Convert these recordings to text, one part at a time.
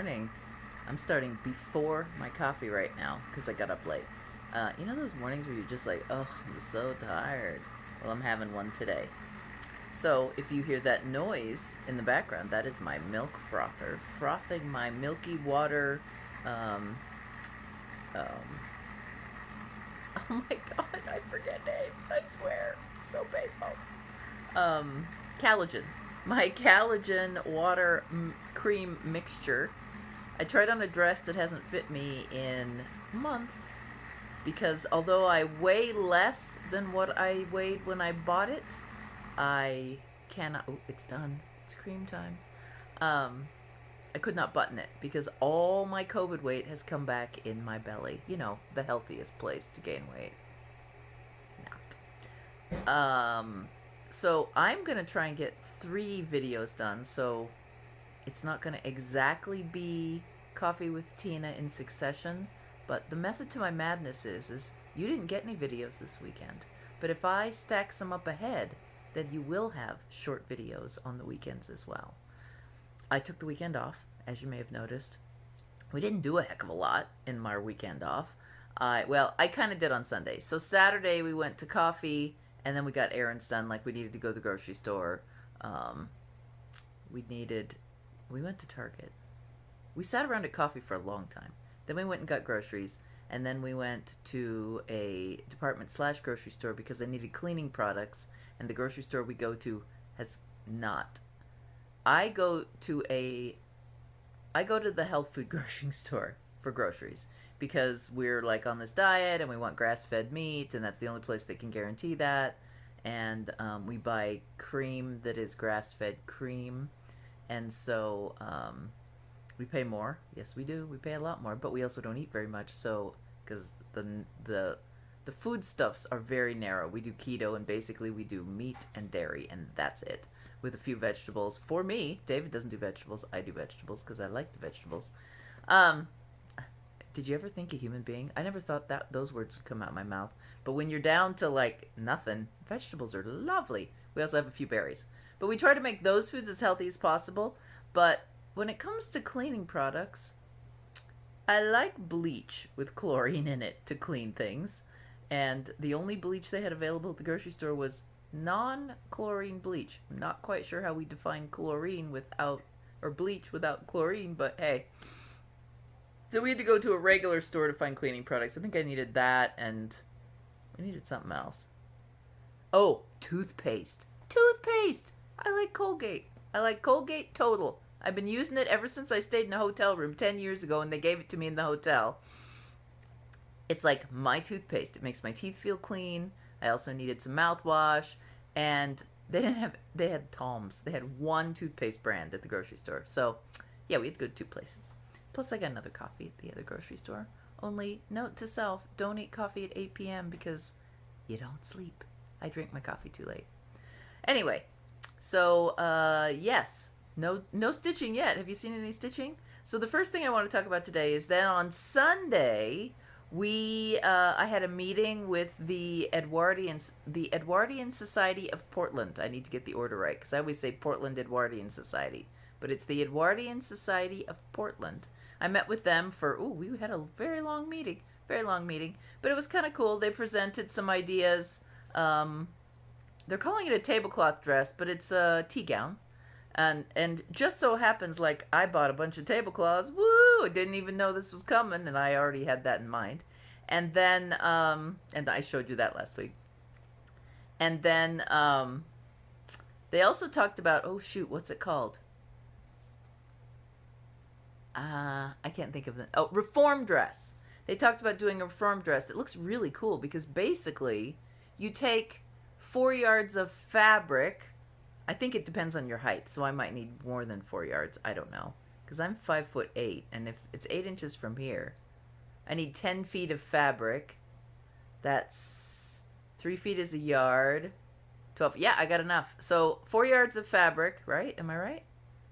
morning. I'm starting before my coffee right now because I got up late. You know those mornings where you're just like, oh, I'm so tired? Well, I'm having one today. So if you hear that noise in the background, that is my milk frother, frothing my milky water. Um, um, oh my god, I forget names, I swear. It's so painful. Um, Collagen. My collagen water cream mixture. I tried on a dress that hasn't fit me in months because although I weigh less than what I weighed when I bought it, I cannot. Oh, it's done. It's cream time. Um, I could not button it because all my COVID weight has come back in my belly. You know, the healthiest place to gain weight. Not. So I'm gonna try and get 3 videos done. So it's not going to exactly be Coffee with Tina in succession, but the method to my madness is you didn't get any videos this weekend, but if I stack some up ahead, then you will have short videos on the weekends as well. I took the weekend off, as you may have noticed. We didn't do a heck of a lot in my weekend off. I kind of did on Sunday. So Saturday we went to coffee, and then we got errands done, like we needed to go to the grocery store. Um, we needed we went to Target. We sat around at coffee for a long time. Then we went and got groceries, and then we went to a department/grocery store because I needed cleaning products, and the grocery store we go to has not. I go to the health food grocery store for groceries because we're like on this diet and we want grass-fed meat, and that's the only place that can guarantee that. And we buy cream that is grass-fed cream, and so we pay more. Yes, we do. We pay a lot more, but we also don't eat very much. So because the foodstuffs are very narrow. We do keto, and basically we do meat and dairy, and that's it, with a few vegetables. For me, David doesn't do vegetables. I do vegetables because I like the vegetables. Um, did you ever think a human being? I never thought that those words would come out of my mouth. But when you're down to like nothing, vegetables are lovely. We also have a few berries. But we try to make those foods as healthy as possible. But when it comes to cleaning products, I like bleach with chlorine in it to clean things. And the only bleach they had available at the grocery store was non-chlorine bleach. I'm not quite sure how we define chlorine without, or bleach without chlorine, but hey. So we had to go to a regular store to find cleaning products. I think I needed that, and we needed something else. Oh, toothpaste. Toothpaste! I like Colgate. I like Colgate Total. I've been using it ever since I stayed in a hotel room 10 years ago, and they gave it to me in the hotel. It's like my toothpaste. It makes my teeth feel clean. I also needed some mouthwash, and they had Tom's. They had one toothpaste brand at the grocery store. So, yeah, we had to go to 2 places. Plus, I got another coffee at the other grocery store. Only, note to self, don't eat coffee at 8 p.m. because you don't sleep. I drink my coffee too late. Anyway, so, yes, no stitching yet. Have you seen any stitching? So the first thing I want to talk about today is that on Sunday, I had a meeting with the Edwardian Society of Portland. I need to get the order right because I always say Portland Edwardian Society, but it's the Edwardian Society of Portland. I met with them for we had a very long meeting, but it was kind of cool. They presented some ideas. They're calling it a tablecloth dress, but it's a tea gown. And just so happens, like, I bought a bunch of tablecloths. Woo! I didn't even know this was coming, and I already had that in mind. And then, and I showed you that last week. And then, they also talked about, oh shoot, what's it called? I can't think of it. Oh, reform dress. They talked about doing a reform dress that looks really cool because basically you take 4 yards of fabric. I think it depends on your height, so I might need more than 4 yards. I don't know, because I'm 5'8", and if it's 8 inches from here, I need 10 feet of fabric. That's 3 feet is a yard. 12. Yeah, I got enough. So 4 yards of fabric, right? Am I right?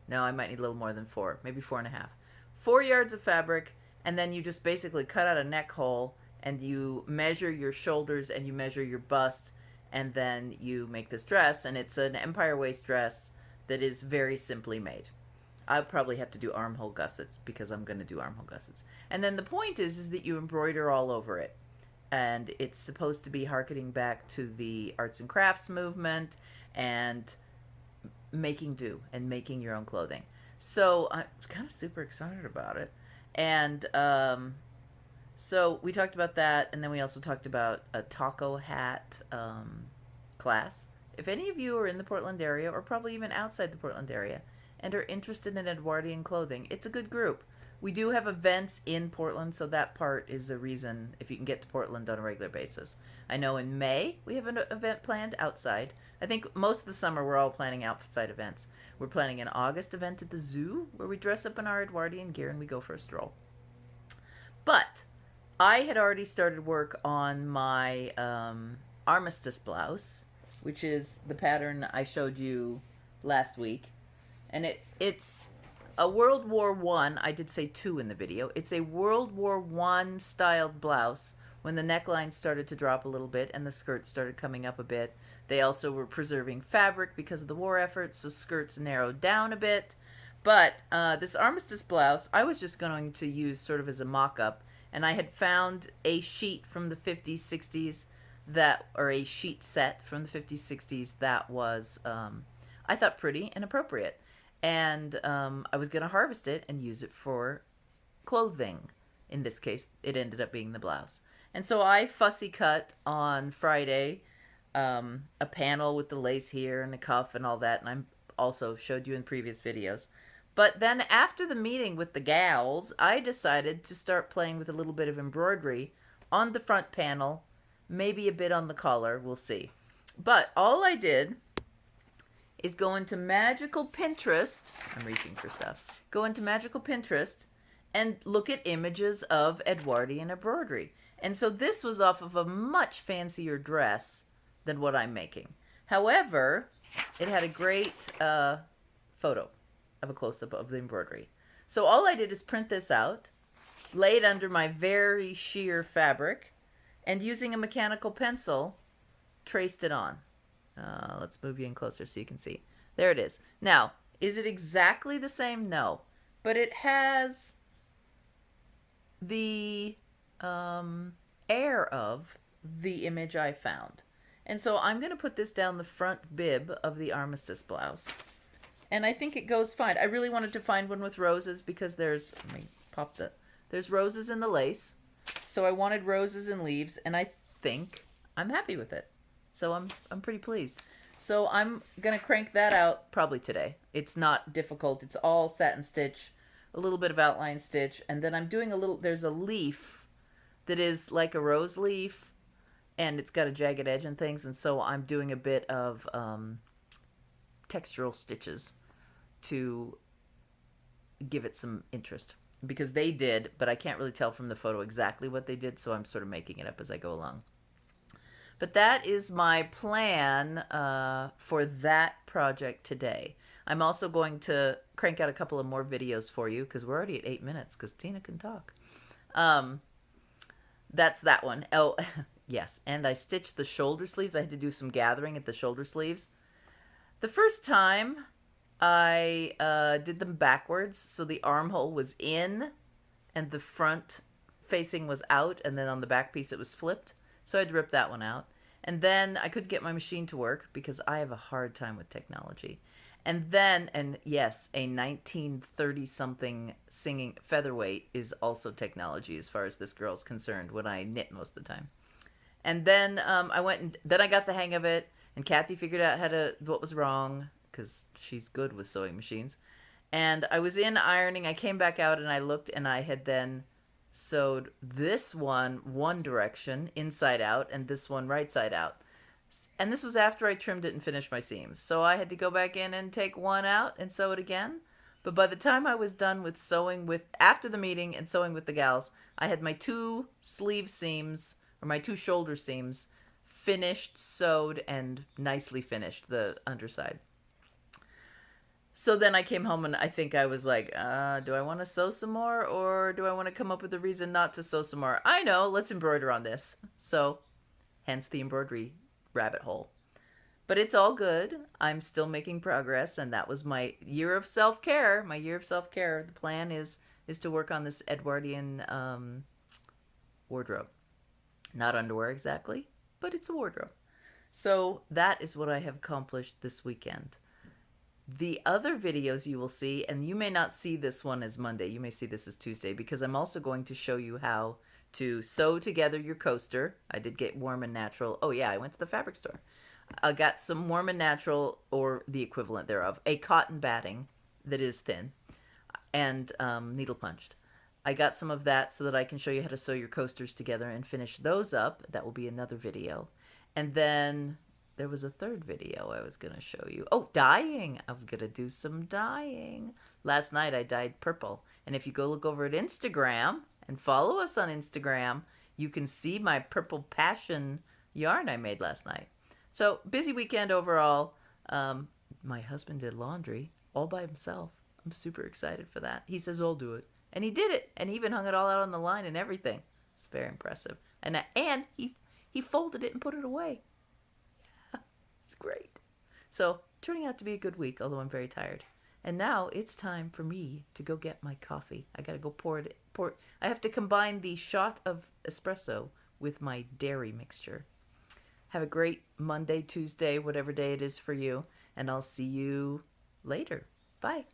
No, I might need a little more than 4, maybe 4.5. 4 yards of fabric, and then you just basically cut out a neck hole, and you measure your shoulders and you measure your bust, and then you make this dress, and it's an empire waist dress that is very simply made. I'll probably have to do armhole gussets because I'm going to do armhole gussets. And then the point is that you embroider all over it. And it's supposed to be harkening back to the arts and crafts movement and making do and making your own clothing. So I'm kind of super excited about it. And so we talked about that, and then we also talked about a taco hat class. If any of you are in the Portland area, or probably even outside the Portland area, and are interested in Edwardian clothing, it's a good group. We do have events in Portland, so that part is a reason if you can get to Portland on a regular basis. I know in May we have an event planned outside. I think most of the summer we're all planning outside events. We're planning an August event at the zoo where we dress up in our Edwardian gear and we go for a stroll. But I had already started work on my Armistice Blouse, which is the pattern I showed you last week. And it's a World War One. I did say two in the video. It's a World War One styled blouse when the neckline started to drop a little bit and the skirt started coming up a bit. They also were preserving fabric because of the war effort, so skirts narrowed down a bit. But this Armistice Blouse, I was just going to use sort of as a mock-up, and I had found a sheet from the 50s, 60s or a sheet set from the 50s, 60s that was, I thought, pretty and appropriate. And I was going to harvest it and use it for clothing. In this case, it ended up being the blouse. And so I fussy cut on Friday a panel with the lace here and a cuff and all that. And I also showed you in previous videos. But then after the meeting with the gals, I decided to start playing with a little bit of embroidery on the front panel, maybe a bit on the collar, we'll see. But all I did is go into Magical Pinterest. I'm reaching for stuff. Go into Magical Pinterest and look at images of Edwardian embroidery. And so this was off of a much fancier dress than what I'm making. However, it had a great photo of a close-up of the embroidery. So all I did is print this out, lay it under my very sheer fabric, and using a mechanical pencil, traced it on. Let's move you in closer so you can see. There it is. Now, is it exactly the same? No. But it has the air of the image I found. And so I'm going to put this down the front bib of the Armistice Blouse. And I think it goes fine. I really wanted to find one with roses because there's roses in the lace. So I wanted roses and leaves, and I think I'm happy with it. So I'm pretty pleased. So I'm going to crank that out probably today. It's not difficult. It's all satin stitch, a little bit of outline stitch, and then I'm doing there's a leaf that is like a rose leaf, and it's got a jagged edge and things, and so I'm doing a bit of textural stitches to give it some interest. Because they did, but I can't really tell from the photo exactly what they did, so I'm sort of making it up as I go along. But that is my plan for that project today. I'm also going to crank out a couple of more videos for you because we're already at 8 minutes because Tina can talk. That's that one. Oh, yes. And I stitched the shoulder sleeves. I had to do some gathering at the shoulder sleeves. The first time I did them backwards. So the armhole was in and the front facing was out. And then on the back piece it was flipped. So I had to rip that one out. And then I couldn't get my machine to work because I have a hard time with technology. And then, and yes, a 1930-something singing featherweight is also technology as far as this girl's concerned when I knit most of the time. And then then I got the hang of it, and Kathy figured out what was wrong because she's good with sewing machines. And I was in ironing. I came back out and I looked, and I had then sewed this one direction inside out and this one right side out. And this was after I trimmed it and finished my seams. So I had to go back in and take one out and sew it again. But by the time I was done with after the meeting and sewing with the gals, I had my 2 sleeve seams, or my 2 shoulder seams, finished, sewed, and nicely finished, the underside. So then I came home and I think I was like, do I want to sew some more or do I want to come up with a reason not to sew some more? I know, let's embroider on this. So hence the embroidery rabbit hole. But it's all good. I'm still making progress, and that was my year of self care. My year of self care. The plan is to work on this Edwardian wardrobe. Not underwear exactly, but it's a wardrobe. So that is what I have accomplished this weekend. The other videos you will see, and you may not see this one as Monday, you may see this as Tuesday, because I'm also going to show you how to sew together your coaster. I did get Warm and Natural. Oh, yeah, I went to the fabric store. I got some Warm and Natural, or the equivalent thereof, a cotton batting that is thin and needle punched. I got some of that so that I can show you how to sew your coasters together and finish those up. That will be another video. And then there was a third video I was going to show you. Oh, dyeing. I'm going to do some dyeing. Last night I dyed purple. And if you go look over at Instagram and follow us on Instagram, you can see my purple passion yarn I made last night. So, busy weekend overall. My husband did laundry all by himself. I'm super excited for that. He says, I'll do it. And he did it. And he even hung it all out on the line and everything. It's very impressive. And he folded it and put it away. Yeah, it's great. So, turning out to be a good week, although I'm very tired. And now it's time for me to go get my coffee. I gotta go pour it. I have to combine the shot of espresso with my dairy mixture. Have a great Monday, Tuesday, whatever day it is for you, and I'll see you later. Bye.